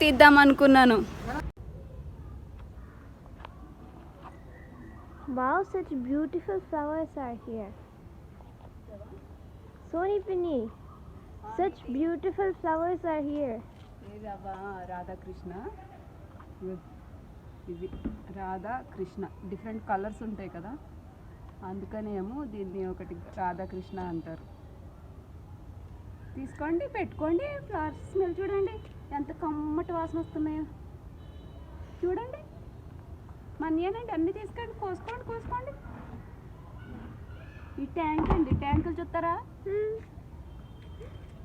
తీద్దాం అనుకున్నాను. Wow, such beautiful flowers are here. Soni Pinni, such beautiful flowers are here. Radhakrishna, ఇది Radhakrishna different colours ఉంటాయి కదా, అందుకనేమో దీన్ని ఒకటి రాధాకృష్ణ అంటారు. తీసుకోండి, పెట్టుకోండి. ఫ్లవర్స్ స్మెల్ చూడండి ఎంత కమ్మటి వాసన వస్తున్నాయో చూడండి. మన్యేనండి, అన్నీ తీసుకోండి, కోసుకోండి. ఈ ట్యాంక్ అండి, ట్యాంకులు చూస్తారా?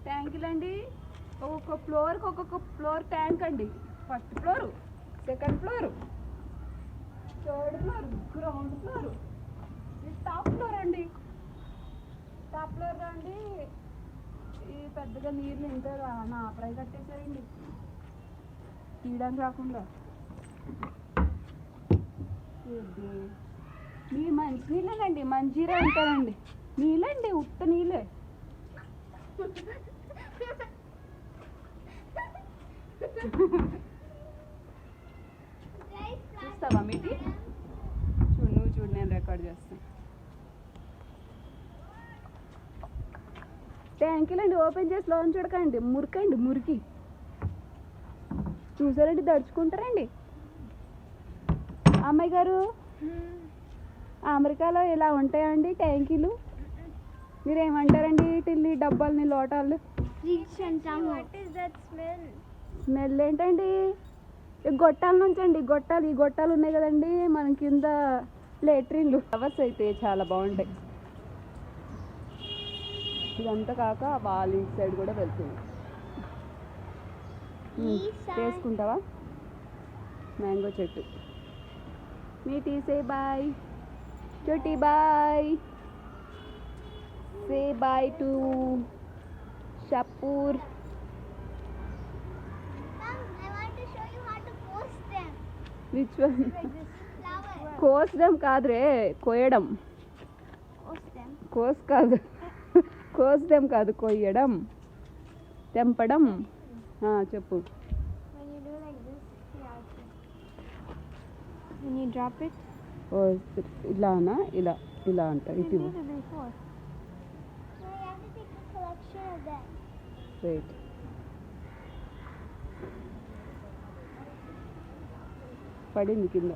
ట్యాంకులు అండి, ఒక్కొక్క ఫ్లోర్కి ఒక్కొక్క ఫ్లోర్ ట్యాంక్ అండి. First floor, second floor, third floor, ground floor, ఇది టాప్ ఫ్లోర్ అండి. టాప్ ఫ్లోర్ అండి. ఈ పెద్దగా నీళ్ళు ఇంత నా ఆపరాయి కట్టేసారండి తీయడానికి రాకుండా. మీ మంచి నీళ్ళేనండి, మంజీరా అంటారండి. నీళ్ళండి, ఉత్త నీళ్ళే. చూస్తావా మీది? చూడు నేను రికార్డ్ చేస్తాను. ట్యాంకులండి, ఓపెన్ చేసి లోన్ చూడకండి, మురికి చూసారండి, దడుచుకుంటారండి. అమ్మాయి గారు, అమెరికాలో ఇలా ఉంటాయండి ట్యాంకీలు? మీరేమంటారండి వీటిని, డబ్బాలని, లోటాలు? స్మెల్ ఏంటండి? గొట్టాల నుంచి అండి, ఈ గొట్టాలు ఉన్నాయి కదండి మన కింద లేట్రిన్లు. ఫ్లవర్స్ అయితే చాలా బాగుంటాయి. ఇదంతా కాక వాళ్ళ ఇంటి సైడ్ కూడా వెళ్తుంది. చేసుకుంటావా? మ్యాంగో చెట్టు. మీటి సే బాయ్, చోటీ బాయ్, సే boy to Shahpur. Which one? కోసడం కాదురే, కోయడం. కోసడం కాదు, కొయ్యడం, తెంపడం. చెప్పు. When you drop it? ఇలానా? ఇలా అంట. ఇటు రైట్. పడింది కింద.